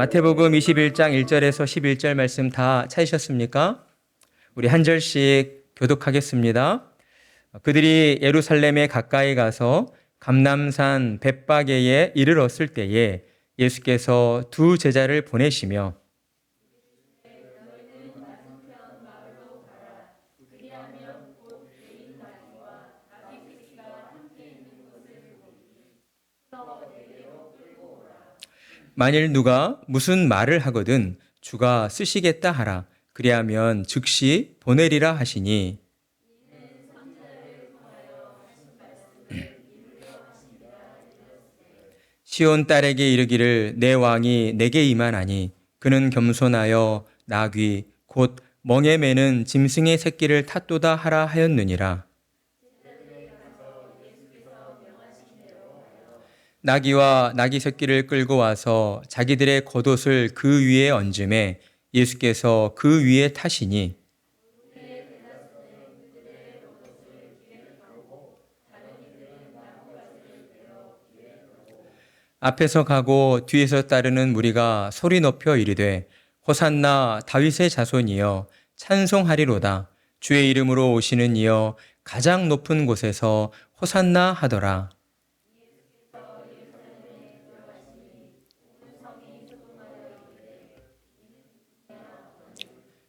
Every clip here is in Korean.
마태복음 21장 1절에서 11절 말씀 다 찾으셨습니까? 우리 한 절씩 교독하겠습니다. 그들이 예루살렘에 가까이 가서 감람산 벳바게에 이르렀을 때에 예수께서 두 제자를 보내시며 만일 누가 무슨 말을 하거든 주가 쓰시겠다 하라. 그리하면 즉시 보내리라 하시니 시온 딸에게 이르기를 내 왕이 내게 임하나니 그는 겸손하여 나귀 곧 멍에 매는 짐승의 새끼를 탔도다 하라 하였느니라. 나귀와 나귀 새끼를 끌고 와서 자기들의 겉옷을 그 위에 얹음에 예수께서 그 위에 타시니 앞에서 가고 뒤에서 따르는 무리가 소리 높여 이르되 호산나 다윗의 자손이여 찬송하리로다. 주의 이름으로 오시는 이여 가장 높은 곳에서 호산나 하더라.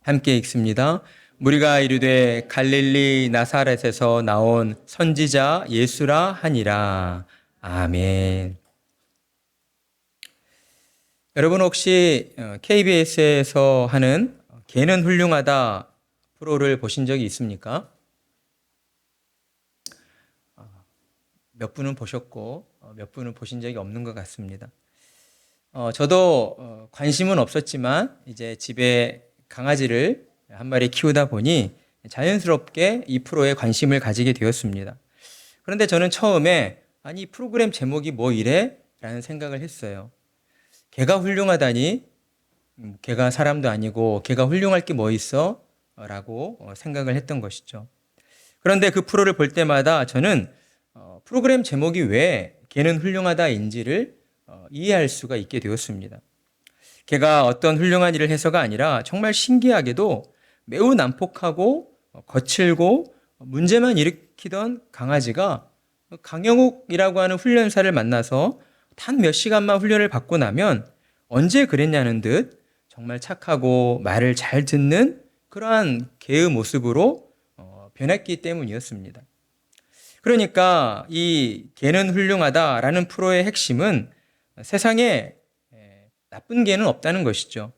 함께 읽습니다. 무리가 이르되 갈릴리 나사렛에서 나온 선지자 예수라 하니라. 아멘. 여러분 혹시 KBS에서 하는 개는 훌륭하다 프로를 보신 적이 있습니까? 몇 분은 보셨고 몇 분은 보신 적이 없는 것 같습니다. 저도 관심은 없었지만 이제 집에 강아지를 한 마리 키우다 보니 자연스럽게 이 프로에 관심을 가지게 되었습니다. 그런데 저는 처음에 아니 프로그램 제목이 뭐 이래? 라는 생각을 했어요. 개가 훌륭하다니 개가 사람도 아니고 개가 훌륭할 게 뭐 있어? 라고 생각을 했던 것이죠. 그런데 그 프로를 볼 때마다 저는 프로그램 제목이 왜 개는 훌륭하다인지를 이해할 수가 있게 되었습니다. 개가 어떤 훌륭한 일을 해서가 아니라 정말 신기하게도 매우 난폭하고 거칠고 문제만 일으키던 강아지가 강영욱이라고 하는 훈련사를 만나서 단 몇 시간만 훈련을 받고 나면 언제 그랬냐는 듯 정말 착하고 말을 잘 듣는 그러한 개의 모습으로 변했기 때문이었습니다. 그러니까 이 개는 훌륭하다라는 프로의 핵심은 세상에 나쁜 개는 없다는 것이죠.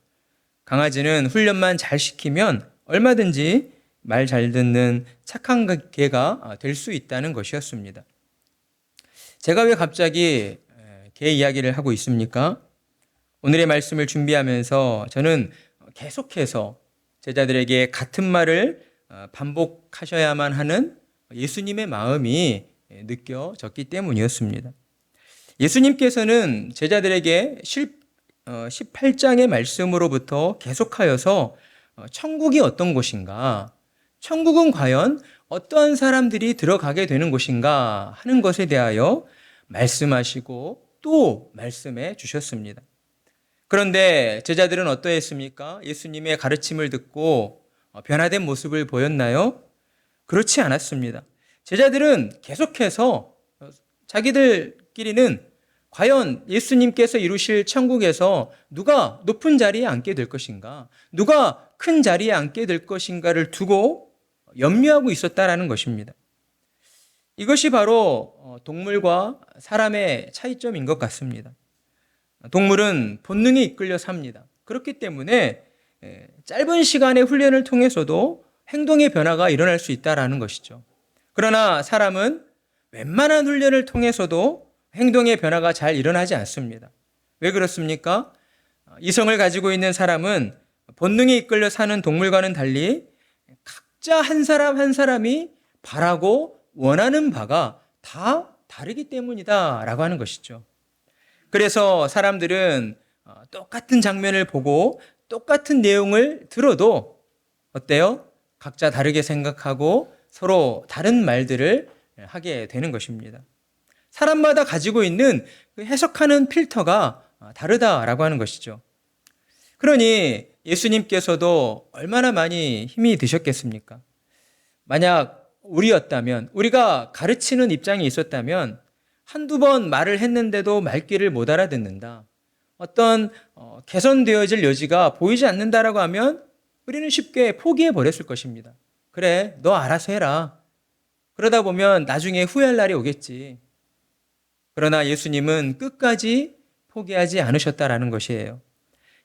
강아지는 훈련만 잘 시키면 얼마든지 말 잘 듣는 착한 개가 될 수 있다는 것이었습니다. 제가 왜 갑자기 개 이야기를 하고 있습니까? 오늘의 말씀을 준비하면서 저는 계속해서 제자들에게 같은 말을 반복하셔야만 하는 예수님의 마음이 느껴졌기 때문이었습니다. 예수님께서는 제자들에게 18장의 말씀으로부터 계속하여서 천국이 어떤 곳인가, 천국은 과연 어떠한 사람들이 들어가게 되는 곳인가 하는 것에 대하여 말씀하시고 또 말씀해 주셨습니다. 그런데 제자들은 어떠했습니까? 예수님의 가르침을 듣고 변화된 모습을 보였나요? 그렇지 않았습니다. 제자들은 계속해서 자기들끼리는 과연 예수님께서 이루실 천국에서 누가 높은 자리에 앉게 될 것인가, 누가 큰 자리에 앉게 될 것인가를 두고 염려하고 있었다라는 것입니다. 이것이 바로 동물과 사람의 차이점인 것 같습니다. 동물은 본능에 이끌려 삽니다. 그렇기 때문에 짧은 시간의 훈련을 통해서도 행동의 변화가 일어날 수 있다는 것이죠. 그러나 사람은 웬만한 훈련을 통해서도 행동의 변화가 잘 일어나지 않습니다. 왜 그렇습니까? 이성을 가지고 있는 사람은 본능에 이끌려 사는 동물과는 달리 각자 한 사람 한 사람이 바라고 원하는 바가 다 다르기 때문이다라고 하는 것이죠. 그래서 사람들은 똑같은 장면을 보고 똑같은 내용을 들어도 어때요? 각자 다르게 생각하고 서로 다른 말들을 하게 되는 것입니다. 사람마다 가지고 있는 그 해석하는 필터가 다르다라고 하는 것이죠. 그러니 예수님께서도 얼마나 많이 힘이 드셨겠습니까? 만약 우리였다면, 우리가 가르치는 입장에 있었다면 한두 번 말을 했는데도 말귀를 못 알아듣는다, 어떤 개선되어질 여지가 보이지 않는다라고 하면 우리는 쉽게 포기해 버렸을 것입니다. 그래, 너 알아서 해라. 그러다 보면 나중에 후회할 날이 오겠지. 그러나 예수님은 끝까지 포기하지 않으셨다라는 것이에요.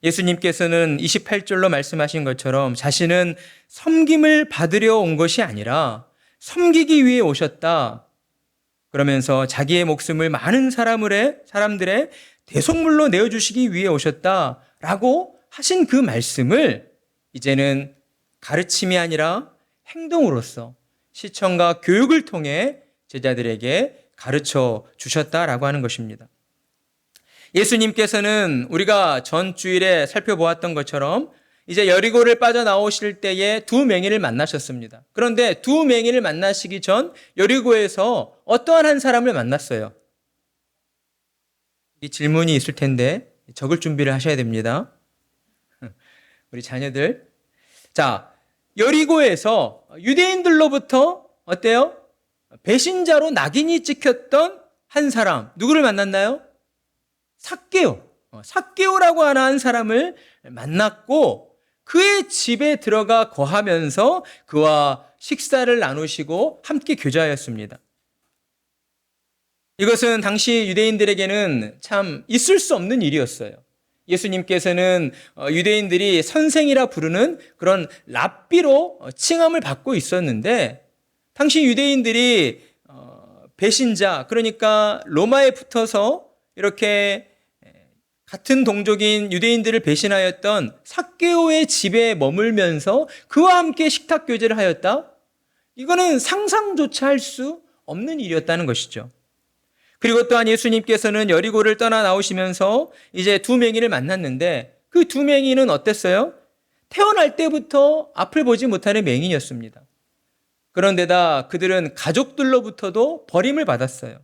예수님께서는 28절로 말씀하신 것처럼 자신은 섬김을 받으려 온 것이 아니라 섬기기 위해 오셨다, 그러면서 자기의 목숨을 많은 사람들의 대속물로 내어주시기 위해 오셨다라고 하신 그 말씀을 이제는 가르침이 아니라 행동으로서 시청과 교육을 통해 제자들에게 가르쳐 주셨다라고 하는 것입니다. 예수님께서는 우리가 전 주일에 살펴보았던 것처럼 이제 여리고를 빠져나오실 때에 두 맹인을 만나셨습니다. 그런데 두 맹인을 만나시기 전 여리고에서 어떠한 한 사람을 만났어요? 이 질문이 있을 텐데 적을 준비를 하셔야 됩니다. 우리 자녀들. 자, 여리고에서 유대인들로부터 어때요? 배신자로 낙인이 찍혔던 한 사람, 누구를 만났나요? 삭개오. 삭개오라고 하는 한 사람을 만났고 그의 집에 들어가 거하면서 그와 식사를 나누시고 함께 교제하였습니다. 이것은 당시 유대인들에게는 참 있을 수 없는 일이었어요. 예수님께서는 유대인들이 선생이라 부르는 그런 랍비로 칭함을 받고 있었는데, 당시 유대인들이 배신자, 그러니까 로마에 붙어서 이렇게 같은 동족인 유대인들을 배신하였던 삭개오의 집에 머물면서 그와 함께 식탁 교제를 하였다? 이거는 상상조차 할 수 없는 일이었다는 것이죠. 그리고 또한 예수님께서는 여리고를 떠나 나오시면서 이제 두 맹인을 만났는데 그 두 맹인은 어땠어요? 태어날 때부터 앞을 보지 못하는 맹인이었습니다. 그런데다 그들은 가족들로부터도 버림을 받았어요.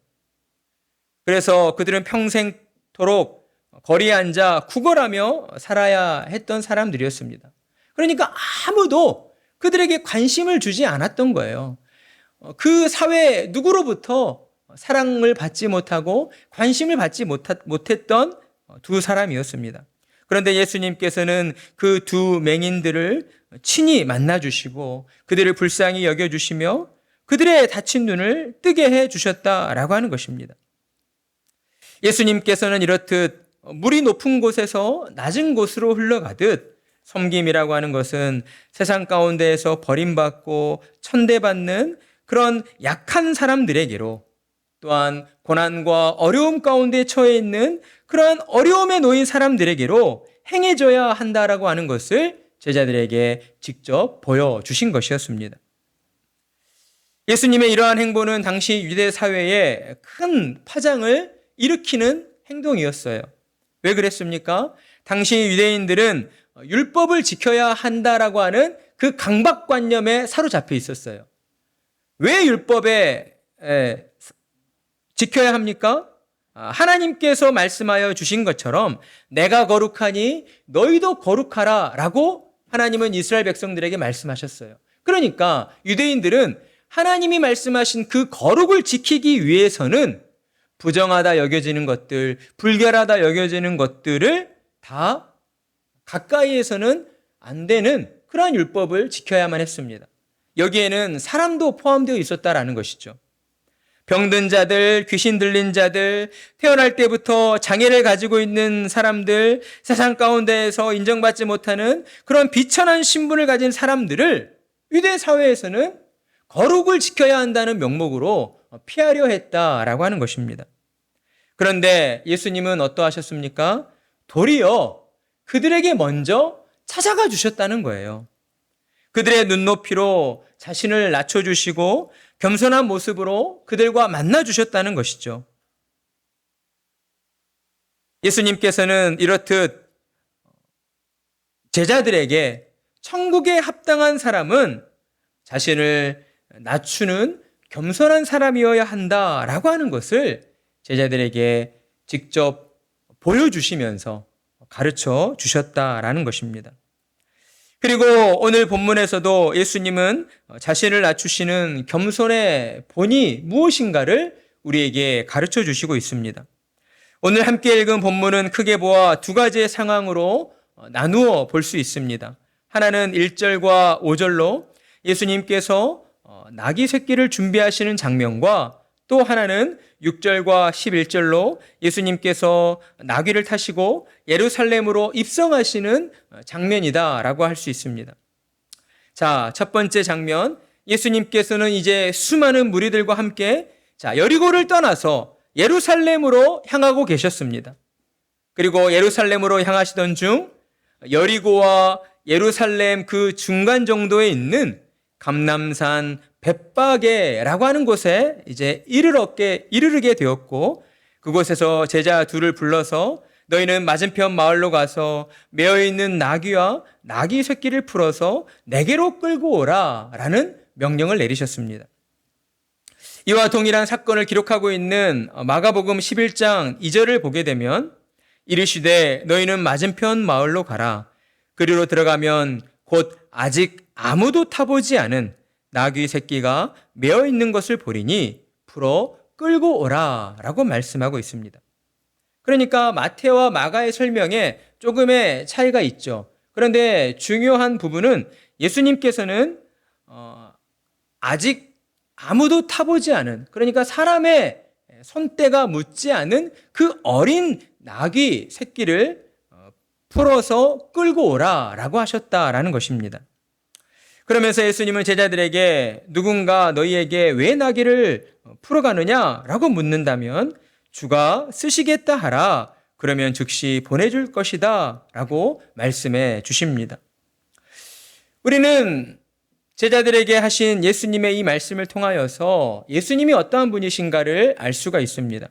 그래서 그들은 평생토록 거리에 앉아 구걸하며 살아야 했던 사람들이었습니다. 그러니까 아무도 그들에게 관심을 주지 않았던 거예요. 그 사회 누구로부터 사랑을 받지 못하고 관심을 받지 못했던 두 사람이었습니다. 그런데 예수님께서는 그 두 맹인들을 친히 만나주시고 그들을 불쌍히 여겨주시며 그들의 다친 눈을 뜨게 해주셨다라고 하는 것입니다. 예수님께서는 이렇듯 물이 높은 곳에서 낮은 곳으로 흘러가듯 섬김이라고 하는 것은 세상 가운데에서 버림받고 천대받는 그런 약한 사람들에게로, 또한 고난과 어려움 가운데 처해 있는 그러한 어려움에 놓인 사람들에게로 행해져야 한다라고 하는 것을 제자들에게 직접 보여주신 것이었습니다. 예수님의 이러한 행보는 당시 유대 사회에 큰 파장을 일으키는 행동이었어요. 왜 그랬습니까? 당시 유대인들은 율법을 지켜야 한다라고 하는 그 강박관념에 사로잡혀 있었어요. 왜 율법에 지켜야 합니까? 하나님께서 말씀하여 주신 것처럼 내가 거룩하니 너희도 거룩하라 라고 하나님은 이스라엘 백성들에게 말씀하셨어요. 그러니까 유대인들은 하나님이 말씀하신 그 거룩을 지키기 위해서는 부정하다 여겨지는 것들, 불결하다 여겨지는 것들을 다 가까이에서는 안 되는 그러한 율법을 지켜야만 했습니다. 여기에는 사람도 포함되어 있었다라는 것이죠. 병든 자들, 귀신 들린 자들, 태어날 때부터 장애를 가지고 있는 사람들, 세상 가운데에서 인정받지 못하는 그런 비천한 신분을 가진 사람들을 유대 사회에서는 거룩을 지켜야 한다는 명목으로 피하려 했다라고 하는 것입니다. 그런데 예수님은 어떠하셨습니까? 도리어 그들에게 먼저 찾아가 주셨다는 거예요. 그들의 눈높이로 자신을 낮춰주시고 겸손한 모습으로 그들과 만나 주셨다는 것이죠. 예수님께서는 이렇듯 제자들에게 천국에 합당한 사람은 자신을 낮추는 겸손한 사람이어야 한다라고 하는 것을 제자들에게 직접 보여주시면서 가르쳐 주셨다라는 것입니다. 그리고 오늘 본문에서도 예수님은 자신을 낮추시는 겸손의 본이 무엇인가를 우리에게 가르쳐 주시고 있습니다. 오늘 함께 읽은 본문은 크게 보아 두 가지의 상황으로 나누어 볼 수 있습니다. 하나는 1절과 5절로 예수님께서 나귀 새끼를 준비하시는 장면과 또 하나는 6절과 11절로 예수님께서 나귀를 타시고 예루살렘으로 입성하시는 장면이다라고 할 수 있습니다. 자, 첫 번째 장면, 예수님께서는 이제 수많은 무리들과 함께 여리고를 떠나서 예루살렘으로 향하고 계셨습니다. 그리고 예루살렘으로 향하시던 중 여리고와 예루살렘 그 중간 정도에 있는 감람산 벳바게라고 하는 곳에 이제 이르르게 되었고, 그곳에서 제자 둘을 불러서 너희는 맞은편 마을로 가서 메어 있는 나귀와 나귀 새끼를 풀어서 내게로 끌고 오라 라는 명령을 내리셨습니다. 이와 동일한 사건을 기록하고 있는 마가복음 11장 2절을 보게 되면 이르시되 너희는 맞은편 마을로 가라. 그리로 들어가면 곧 아직 아무도 타보지 않은 나귀 새끼가 메어 있는 것을 보리니 풀어 끌고 오라 라고 말씀하고 있습니다. 그러니까 마태와 마가의 설명에 조금의 차이가 있죠. 그런데 중요한 부분은 예수님께서는 아직 아무도 타보지 않은, 그러니까 사람의 손때가 묻지 않은 그 어린 나귀 새끼를 풀어서 끌고 오라 라고 하셨다라는 것입니다. 그러면서 예수님은 제자들에게 누군가 너희에게 왜 나귀를 풀어가느냐 라고 묻는다면 주가 쓰시겠다 하라. 그러면 즉시 보내줄 것이다 라고 말씀해 주십니다. 우리는 제자들에게 하신 예수님의 이 말씀을 통하여서 예수님이 어떠한 분이신가를 알 수가 있습니다.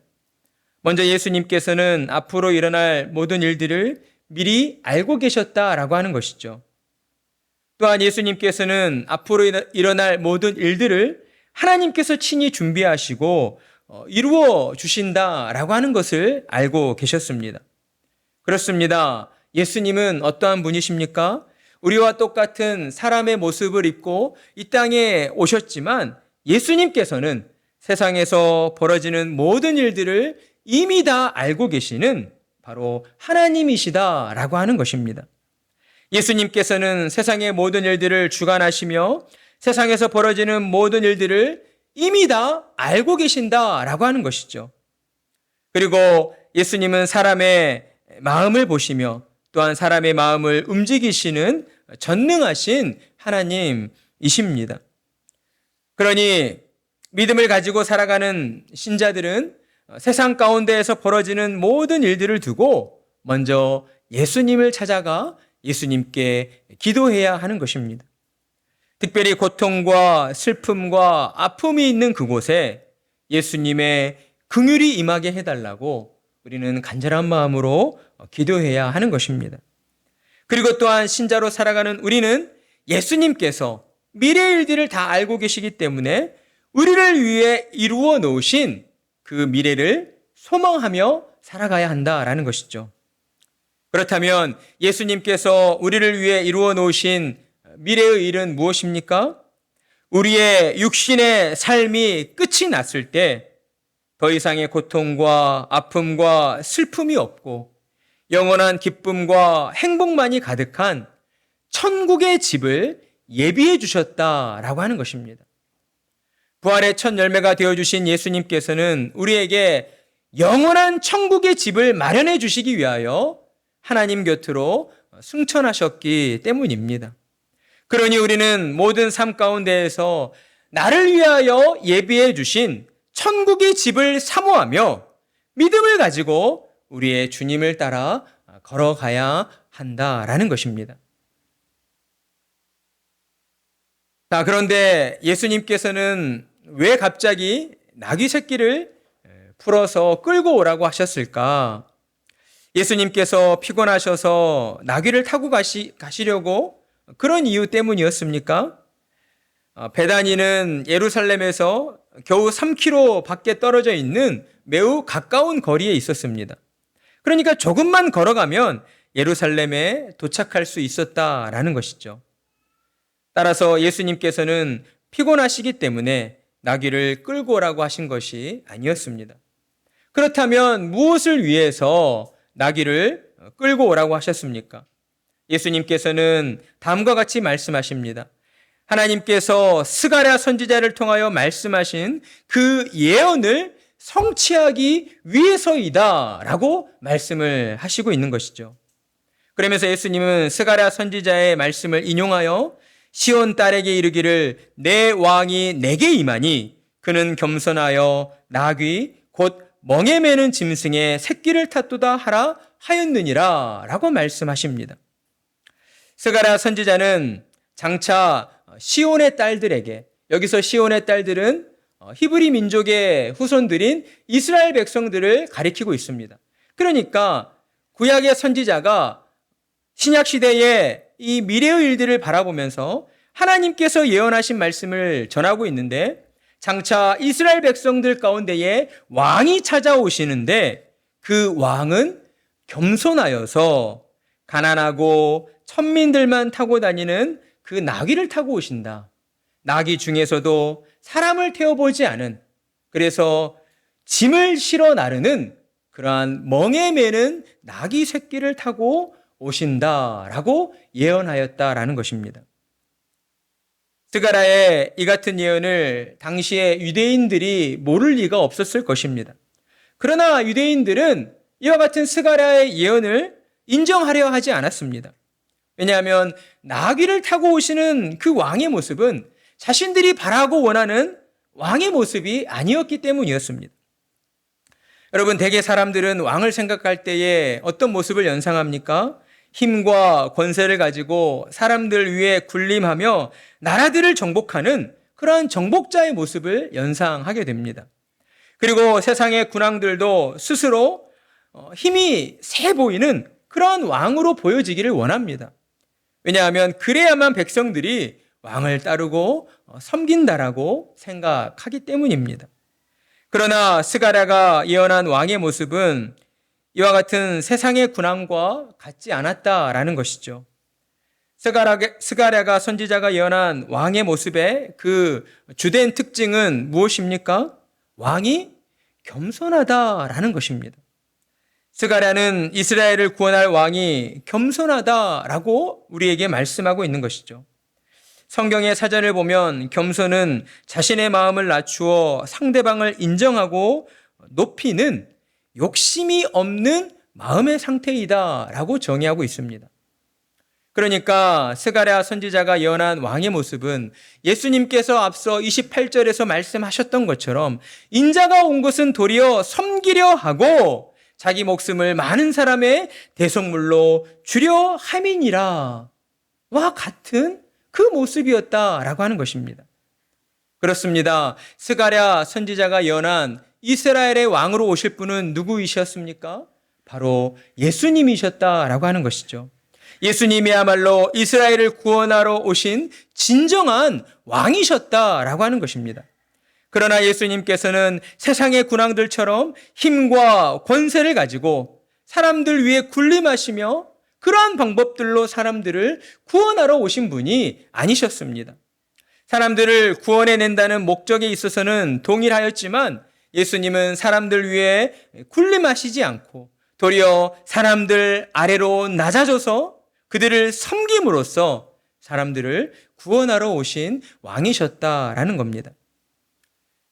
먼저 예수님께서는 앞으로 일어날 모든 일들을 미리 알고 계셨다라고 하는 것이죠. 또한 예수님께서는 앞으로 일어날 모든 일들을 하나님께서 친히 준비하시고 이루어 주신다라고 하는 것을 알고 계셨습니다. 그렇습니다. 예수님은 어떠한 분이십니까? 우리와 똑같은 사람의 모습을 입고 이 땅에 오셨지만 예수님께서는 세상에서 벌어지는 모든 일들을 이미 다 알고 계시는 바로 하나님이시다라고 하는 것입니다. 예수님께서는 세상의 모든 일들을 주관하시며 세상에서 벌어지는 모든 일들을 이미 다 알고 계신다라고 하는 것이죠. 그리고 예수님은 사람의 마음을 보시며 또한 사람의 마음을 움직이시는 전능하신 하나님이십니다. 그러니 믿음을 가지고 살아가는 신자들은 세상 가운데에서 벌어지는 모든 일들을 두고 먼저 예수님을 찾아가 예수님께 기도해야 하는 것입니다. 특별히 고통과 슬픔과 아픔이 있는 그곳에 예수님의 긍휼이 임하게 해달라고 우리는 간절한 마음으로 기도해야 하는 것입니다. 그리고 또한 신자로 살아가는 우리는 예수님께서 미래의 일들을 다 알고 계시기 때문에 우리를 위해 이루어 놓으신 그 미래를 소망하며 살아가야 한다라는 것이죠. 그렇다면 예수님께서 우리를 위해 이루어 놓으신 미래의 일은 무엇입니까? 우리의 육신의 삶이 끝이 났을 때 더 이상의 고통과 아픔과 슬픔이 없고 영원한 기쁨과 행복만이 가득한 천국의 집을 예비해 주셨다라고 하는 것입니다. 부활의 첫 열매가 되어주신 예수님께서는 우리에게 영원한 천국의 집을 마련해 주시기 위하여 하나님 곁으로 승천하셨기 때문입니다. 그러니 우리는 모든 삶 가운데에서 나를 위하여 예비해 주신 천국의 집을 사모하며 믿음을 가지고 우리의 주님을 따라 걸어가야 한다라는 것입니다. 자, 그런데 예수님께서는 왜 갑자기 나귀 새끼를 풀어서 끌고 오라고 하셨을까? 예수님께서 피곤하셔서 나귀를 타고 가시려고 그런 이유 때문이었습니까? 베다니는 예루살렘에서 겨우 3km 밖에 떨어져 있는 매우 가까운 거리에 있었습니다. 그러니까 조금만 걸어가면 예루살렘에 도착할 수 있었다라는 것이죠. 따라서 예수님께서는 피곤하시기 때문에 나귀를 끌고 오라고 하신 것이 아니었습니다. 그렇다면 무엇을 위해서 나귀를 끌고 오라고 하셨습니까? 예수님께서는 다음과 같이 말씀하십니다. 하나님께서 스가랴 선지자를 통하여 말씀하신 그 예언을 성취하기 위해서이다 라고 말씀을 하시고 있는 것이죠. 그러면서 예수님은 스가랴 선지자의 말씀을 인용하여 시온 딸에게 이르기를 내 왕이 내게 임하니 그는 겸손하여 나귀 곧 멍에 매는 짐승의 새끼를 탔도다 하라 하였느니라 라고 말씀하십니다. 스가랴 선지자는 장차 시온의 딸들에게, 여기서 시온의 딸들은 히브리 민족의 후손들인 이스라엘 백성들을 가리키고 있습니다. 그러니까 구약의 선지자가 신약 시대의 이 미래의 일들을 바라보면서 하나님께서 예언하신 말씀을 전하고 있는데 장차 이스라엘 백성들 가운데에 왕이 찾아오시는데 그 왕은 겸손하여서 가난하고 천민들만 타고 다니는 그 나귀를 타고 오신다. 나귀 중에서도 사람을 태워보지 않은, 그래서 짐을 실어 나르는 그러한 멍에 매는 나귀 새끼를 타고 오신다라고 예언하였다라는 것입니다. 스가랴의 이 같은 예언을 당시에 유대인들이 모를 리가 없었을 것입니다. 그러나 유대인들은 이와 같은 스가랴의 예언을 인정하려 하지 않았습니다. 왜냐하면 나귀를 타고 오시는 그 왕의 모습은 자신들이 바라고 원하는 왕의 모습이 아니었기 때문이었습니다. 여러분, 대개 사람들은 왕을 생각할 때에 어떤 모습을 연상합니까? 힘과 권세를 가지고 사람들 위에 군림하며 나라들을 정복하는 그러한 정복자의 모습을 연상하게 됩니다. 그리고 세상의 군왕들도 스스로 힘이 세 보이는 그러한 왕으로 보여지기를 원합니다. 왜냐하면 그래야만 백성들이 왕을 따르고 섬긴다라고 생각하기 때문입니다. 그러나 스가랴가 예언한 왕의 모습은 이와 같은 세상의 군왕과 같지 않았다라는 것이죠. 스가랴가 선지자가 예언한 왕의 모습의 그 주된 특징은 무엇입니까? 왕이 겸손하다라는 것입니다. 스가랴는 이스라엘을 구원할 왕이 겸손하다라고 우리에게 말씀하고 있는 것이죠. 성경의 사전을 보면 겸손은 자신의 마음을 낮추어 상대방을 인정하고 높이는 욕심이 없는 마음의 상태이다라고 정의하고 있습니다. 그러니까 스가랴 선지자가 예언한 왕의 모습은 예수님께서 앞서 28절에서 말씀하셨던 것처럼 인자가 온 것은 도리어 섬기려 하고 자기 목숨을 많은 사람의 대속물로 주려 함이니라 와 같은 그 모습이었다라고 하는 것입니다. 그렇습니다. 스가랴 선지자가 예언한 이스라엘의 왕으로 오실 분은 누구이셨습니까? 바로 예수님이셨다라고 하는 것이죠. 예수님이야말로 이스라엘을 구원하러 오신 진정한 왕이셨다라고 하는 것입니다. 그러나 예수님께서는 세상의 군왕들처럼 힘과 권세를 가지고 사람들 위에 군림하시며 그러한 방법들로 사람들을 구원하러 오신 분이 아니셨습니다. 사람들을 구원해낸다는 목적에 있어서는 동일하였지만 예수님은 사람들 위에 군림하시지 않고 도리어 사람들 아래로 낮아져서 그들을 섬김으로써 사람들을 구원하러 오신 왕이셨다라는 겁니다.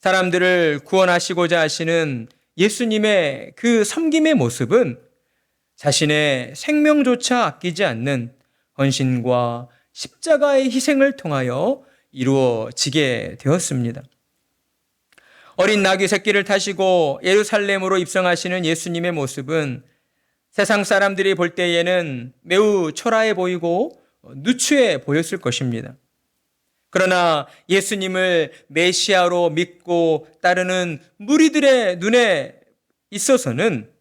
사람들을 구원하시고자 하시는 예수님의 그 섬김의 모습은 자신의 생명조차 아끼지 않는 헌신과 십자가의 희생을 통하여 이루어지게 되었습니다. 어린 나귀 새끼를 타시고 예루살렘으로 입성하시는 예수님의 모습은 세상 사람들이 볼 때에는 매우 초라해 보이고 누추해 보였을 것입니다. 그러나 예수님을 메시아로 믿고 따르는 무리들의 눈에 있어서는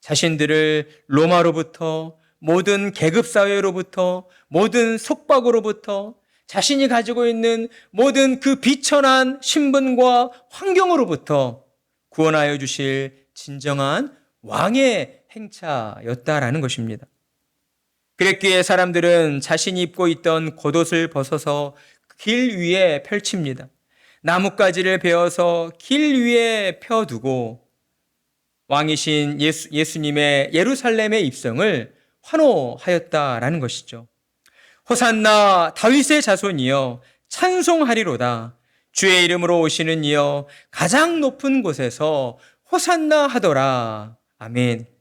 자신들을 로마로부터, 모든 계급사회로부터, 모든 속박으로부터, 자신이 가지고 있는 모든 그 비천한 신분과 환경으로부터 구원하여 주실 진정한 왕의 행차였다라는 것입니다. 그랬기에 사람들은 자신이 입고 있던 겉옷을 벗어서 길 위에 펼칩니다. 나뭇가지를 베어서 길 위에 펴두고 왕이신 예수님의 예루살렘의 입성을 환호하였다라는 것이죠. 호산나 다윗의 자손이여 찬송하리로다. 주의 이름으로 오시는 이여 가장 높은 곳에서 호산나 하더라. 아멘.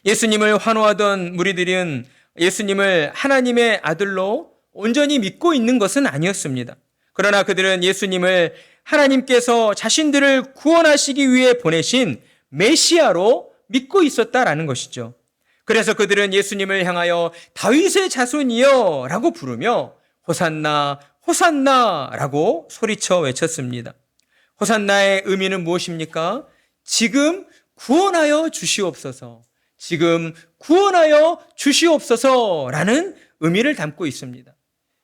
예수님을 환호하던 무리들은 예수님을 하나님의 아들로 온전히 믿고 있는 것은 아니었습니다. 그러나 그들은 예수님을 하나님께서 자신들을 구원하시기 위해 보내신 메시아로 믿고 있었다라는 것이죠. 그래서 그들은 예수님을 향하여 다윗의 자손이여 라고 부르며 호산나 호산나 라고 소리쳐 외쳤습니다. 호산나의 의미는 무엇입니까? 지금 구원하여 주시옵소서, 지금 구원하여 주시옵소서 라는 의미를 담고 있습니다.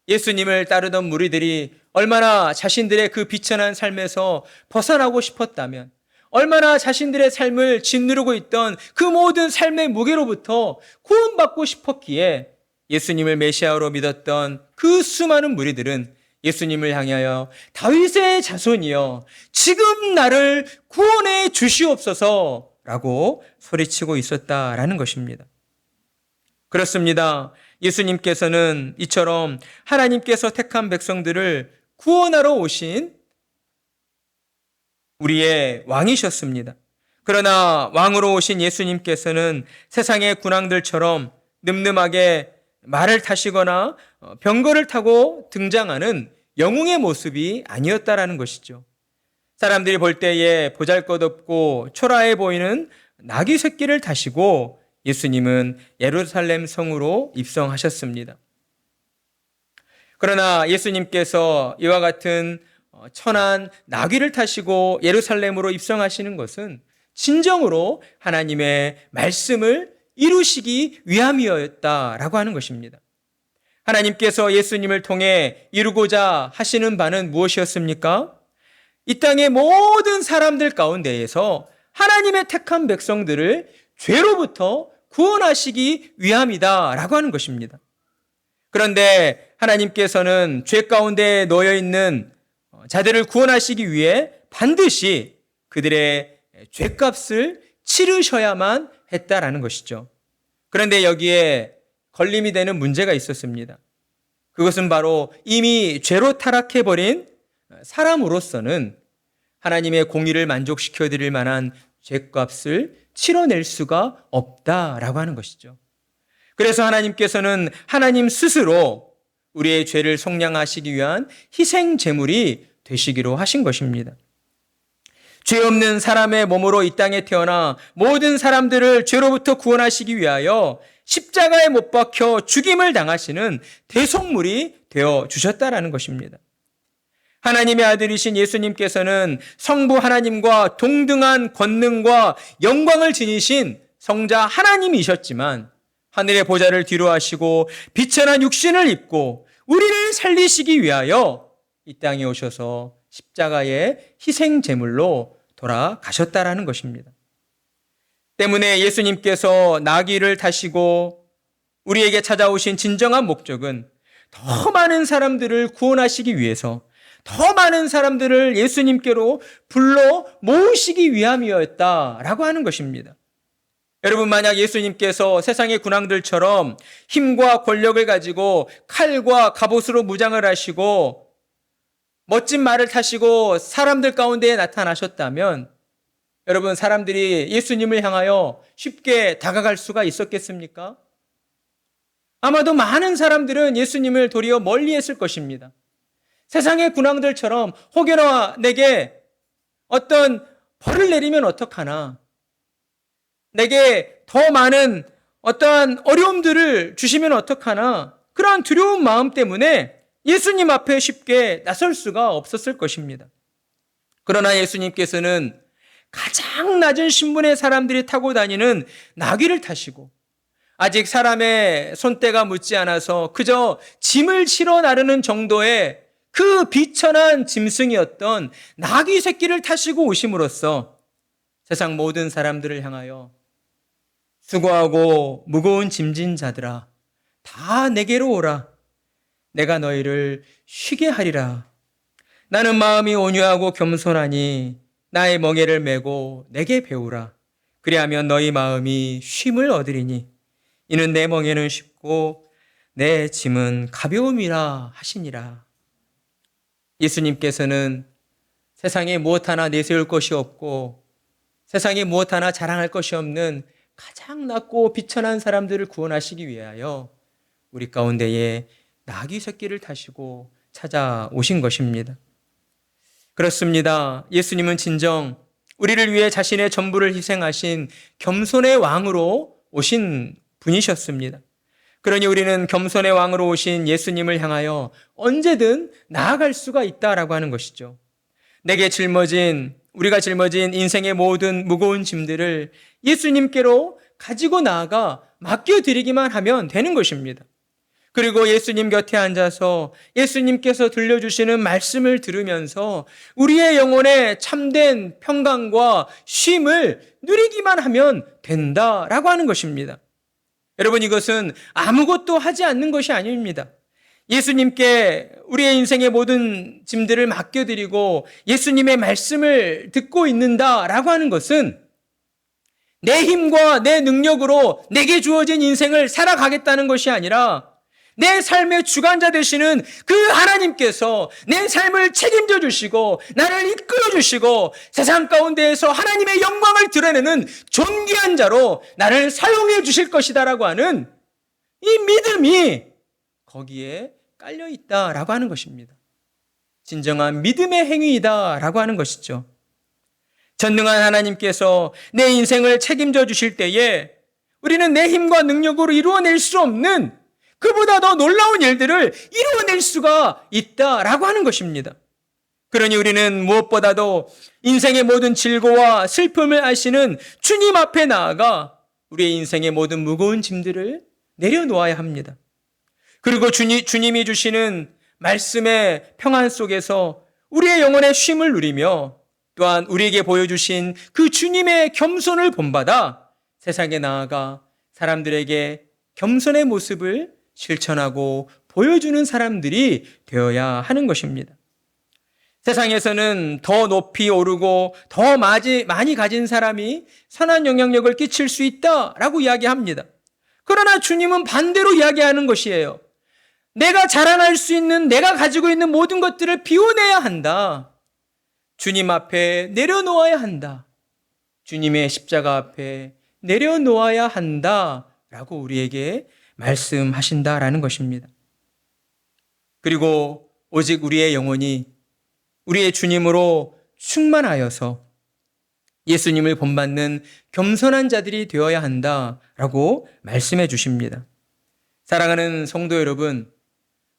예수님을 따르던 무리들이 얼마나 자신들의 그 비천한 삶에서 벗어나고 싶었다면, 얼마나 자신들의 삶을 짓누르고 있던 그 모든 삶의 무게로부터 구원받고 싶었기에 예수님을 메시아로 믿었던 그 수많은 무리들은 예수님을 향하여 다윗의 자손이여 지금 나를 구원해 주시옵소서라고 소리치고 있었다라는 것입니다. 그렇습니다. 예수님께서는 이처럼 하나님께서 택한 백성들을 구원하러 오신 우리의 왕이셨습니다. 그러나 왕으로 오신 예수님께서는 세상의 군왕들처럼 늠름하게 말을 타시거나 병거를 타고 등장하는 영웅의 모습이 아니었다라는 것이죠. 사람들이 볼 때에 보잘것없고 초라해 보이는 나귀 새끼를 타시고 예수님은 예루살렘 성으로 입성하셨습니다. 그러나 예수님께서 이와 같은 천한 나귀를 타시고 예루살렘으로 입성하시는 것은 진정으로 하나님의 말씀을 이루시기 위함이었다라고 하는 것입니다. 하나님께서 예수님을 통해 이루고자 하시는 바는 무엇이었습니까? 이 땅의 모든 사람들 가운데에서 하나님의 택한 백성들을 죄로부터 구원하시기 위함이다라고 하는 것입니다. 그런데 하나님께서는 죄 가운데 놓여 있는 자들을 구원하시기 위해 반드시 그들의 죄값을 치르셔야만 했다라는 것이죠. 그런데 여기에 걸림이 되는 문제가 있었습니다. 그것은 바로 이미 죄로 타락해버린 사람으로서는 하나님의 공의를 만족시켜 드릴 만한 죄값을 치러낼 수가 없다라고 하는 것이죠. 그래서 하나님께서는 하나님 스스로 우리의 죄를 속량하시기 위한 희생 제물이 되시기로 하신 것입니다. 죄 없는 사람의 몸으로 이 땅에 태어나 모든 사람들을 죄로부터 구원하시기 위하여 십자가에 못 박혀 죽임을 당하시는 대속물이 되어 주셨다라는 것입니다. 하나님의 아들이신 예수님께서는 성부 하나님과 동등한 권능과 영광을 지니신 성자 하나님이셨지만 하늘의 보좌를 뒤로하시고 비천한 육신을 입고 우리를 살리시기 위하여 이 땅에 오셔서 십자가의 희생 제물로 돌아가셨다라는 것입니다. 때문에 예수님께서 나귀를 타시고 우리에게 찾아오신 진정한 목적은 더 많은 사람들을 구원하시기 위해서, 더 많은 사람들을 예수님께로 불러 모으시기 위함이었다라고 하는 것입니다. 여러분, 만약 예수님께서 세상의 군왕들처럼 힘과 권력을 가지고 칼과 갑옷으로 무장을 하시고 멋진 말을 타시고 사람들 가운데에 나타나셨다면 여러분, 사람들이 예수님을 향하여 쉽게 다가갈 수가 있었겠습니까? 아마도 많은 사람들은 예수님을 도리어 멀리했을 것입니다. 세상의 군왕들처럼 혹여나 내게 어떤 벌을 내리면 어떡하나, 내게 더 많은 어떠한 어려움들을 주시면 어떡하나, 그러한 두려운 마음 때문에 예수님 앞에 쉽게 나설 수가 없었을 것입니다. 그러나 예수님께서는 가장 낮은 신분의 사람들이 타고 다니는 나귀를 타시고 아직 사람의 손때가 묻지 않아서 그저 짐을 실어 나르는 정도의 그 비천한 짐승이었던 나귀 새끼를 타시고 오심으로써 세상 모든 사람들을 향하여 수고하고 무거운 짐진 자들아, 다 내게로 오라. 내가 너희를 쉬게 하리라. 나는 마음이 온유하고 겸손하니 나의 멍에를 메고 내게 배우라. 그리하면 너희 마음이 쉼을 얻으리니 이는 내 멍에는 쉽고 내 짐은 가벼움이라 하시니라. 예수님께서는 세상에 무엇 하나 내세울 것이 없고 세상에 무엇 하나 자랑할 것이 없는 가장 낮고 비천한 사람들을 구원하시기 위하여 우리 가운데에 나귀 새끼를 타시고 찾아오신 것입니다. 그렇습니다. 예수님은 진정 우리를 위해 자신의 전부를 희생하신 겸손의 왕으로 오신 분이셨습니다. 그러니 우리는 겸손의 왕으로 오신 예수님을 향하여 언제든 나아갈 수가 있다라고 하는 것이죠. 우리가 짊어진 인생의 모든 무거운 짐들을 예수님께로 가지고 나아가 맡겨드리기만 하면 되는 것입니다. 그리고 예수님 곁에 앉아서 예수님께서 들려주시는 말씀을 들으면서 우리의 영혼에 참된 평강과 쉼을 누리기만 하면 된다라고 하는 것입니다. 여러분, 이것은 아무것도 하지 않는 것이 아닙니다. 예수님께 우리의 인생의 모든 짐들을 맡겨드리고 예수님의 말씀을 듣고 있는다라고 하는 것은 내 힘과 내 능력으로 내게 주어진 인생을 살아가겠다는 것이 아니라 내 삶의 주관자 되시는 그 하나님께서 내 삶을 책임져 주시고 나를 이끌어 주시고 세상 가운데에서 하나님의 영광을 드러내는 존귀한 자로 나를 사용해 주실 것이다라고 하는 이 믿음이 거기에 깔려 있다라고 하는 것입니다. 진정한 믿음의 행위이다라고 하는 것이죠. 전능한 하나님께서 내 인생을 책임져 주실 때에 우리는 내 힘과 능력으로 이루어낼 수 없는 그보다 더 놀라운 일들을 이루어낼 수가 있다라고 하는 것입니다. 그러니 우리는 무엇보다도 인생의 모든 질고와 슬픔을 아시는 주님 앞에 나아가 우리의 인생의 모든 무거운 짐들을 내려놓아야 합니다. 그리고 주님이 주시는 말씀의 평안 속에서 우리의 영혼의 쉼을 누리며 또한 우리에게 보여주신 그 주님의 겸손을 본받아 세상에 나아가 사람들에게 겸손의 모습을 실천하고 보여주는 사람들이 되어야 하는 것입니다. 세상에서는 더 높이 오르고 더 많이 가진 사람이 선한 영향력을 끼칠 수 있다라고 이야기합니다. 그러나 주님은 반대로 이야기하는 것이에요. 내가 자랑할 수 있는, 내가 가지고 있는 모든 것들을 비워내야 한다. 주님 앞에 내려놓아야 한다. 주님의 십자가 앞에 내려놓아야 한다라고 우리에게 말씀하신다라는 것입니다. 그리고 오직 우리의 영혼이 우리의 주님으로 충만하여서 예수님을 본받는 겸손한 자들이 되어야 한다라고 말씀해 주십니다. 사랑하는 성도 여러분,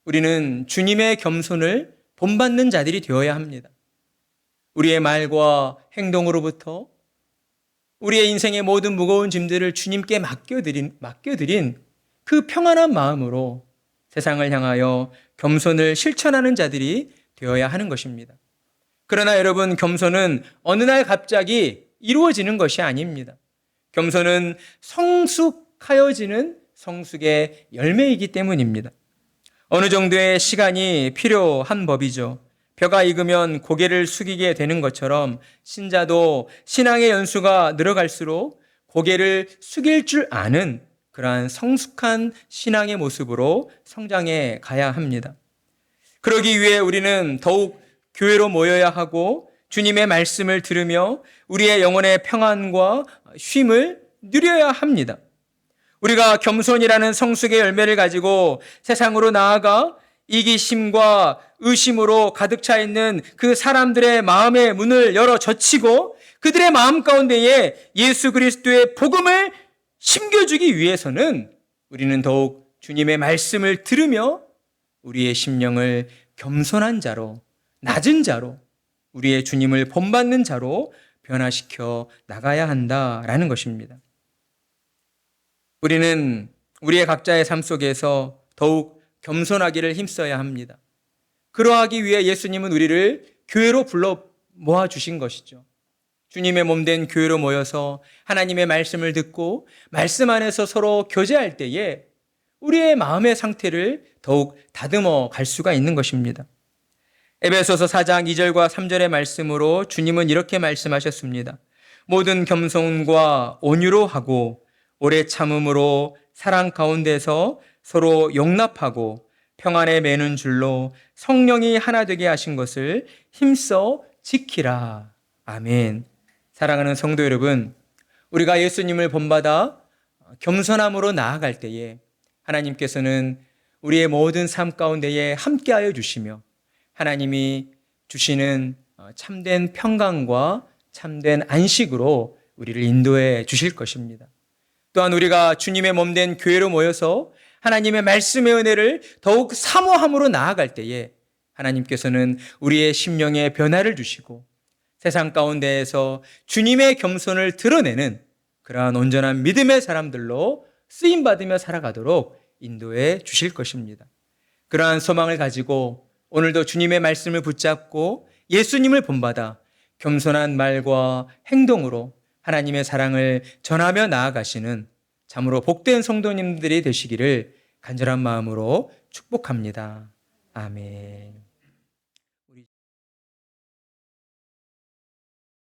우리는 주님의 겸손을 본받는 자들이 되어야 합니다. 우리의 말과 행동으로부터 우리의 인생의 모든 무거운 짐들을 주님께 맡겨드린 그 평안한 마음으로 세상을 향하여 겸손을 실천하는 자들이 되어야 하는 것입니다. 그러나 여러분, 겸손은 어느 날 갑자기 이루어지는 것이 아닙니다. 겸손은 성숙하여지는 성숙의 열매이기 때문입니다. 어느 정도의 시간이 필요한 법이죠. 벼가 익으면 고개를 숙이게 되는 것처럼 신자도 신앙의 연수가 늘어갈수록 고개를 숙일 줄 아는 그러한 성숙한 신앙의 모습으로 성장해 가야 합니다. 그러기 위해 우리는 더욱 교회로 모여야 하고 주님의 말씀을 들으며 우리의 영혼의 평안과 쉼을 누려야 합니다. 우리가 겸손이라는 성숙의 열매를 가지고 세상으로 나아가 이기심과 의심으로 가득 차 있는 그 사람들의 마음의 문을 열어 젖히고 그들의 마음 가운데에 예수 그리스도의 복음을 심겨주기 위해서는 우리는 더욱 주님의 말씀을 들으며 우리의 심령을 겸손한 자로, 낮은 자로, 우리의 주님을 본받는 자로 변화시켜 나가야 한다라는 것입니다. 우리는 우리의 각자의 삶 속에서 더욱 겸손하기를 힘써야 합니다. 그러하기 위해 예수님은 우리를 교회로 불러 모아주신 것이죠. 주님의 몸된 교회로 모여서 하나님의 말씀을 듣고 말씀 안에서 서로 교제할 때에 우리의 마음의 상태를 더욱 다듬어 갈 수가 있는 것입니다. 에베소서 4장 2절과 3절의 말씀으로 주님은 이렇게 말씀하셨습니다. 모든 겸손과 온유로 하고 오래 참음으로 사랑 가운데서 서로 용납하고 평안에 매는 줄로 성령이 하나 되게 하신 것을 힘써 지키라. 아멘. 사랑하는 성도 여러분, 우리가 예수님을 본받아 겸손함으로 나아갈 때에 하나님께서는 우리의 모든 삶 가운데에 함께하여 주시며 하나님이 주시는 참된 평강과 참된 안식으로 우리를 인도해 주실 것입니다. 또한 우리가 주님의 몸된 교회로 모여서 하나님의 말씀의 은혜를 더욱 사모함으로 나아갈 때에 하나님께서는 우리의 심령에 변화를 주시고 세상 가운데에서 주님의 겸손을 드러내는 그러한 온전한 믿음의 사람들로 쓰임받으며 살아가도록 인도해 주실 것입니다. 그러한 소망을 가지고 오늘도 주님의 말씀을 붙잡고 예수님을 본받아 겸손한 말과 행동으로 하나님의 사랑을 전하며 나아가시는 참으로 복된 성도님들이 되시기를 간절한 마음으로 축복합니다. 아멘.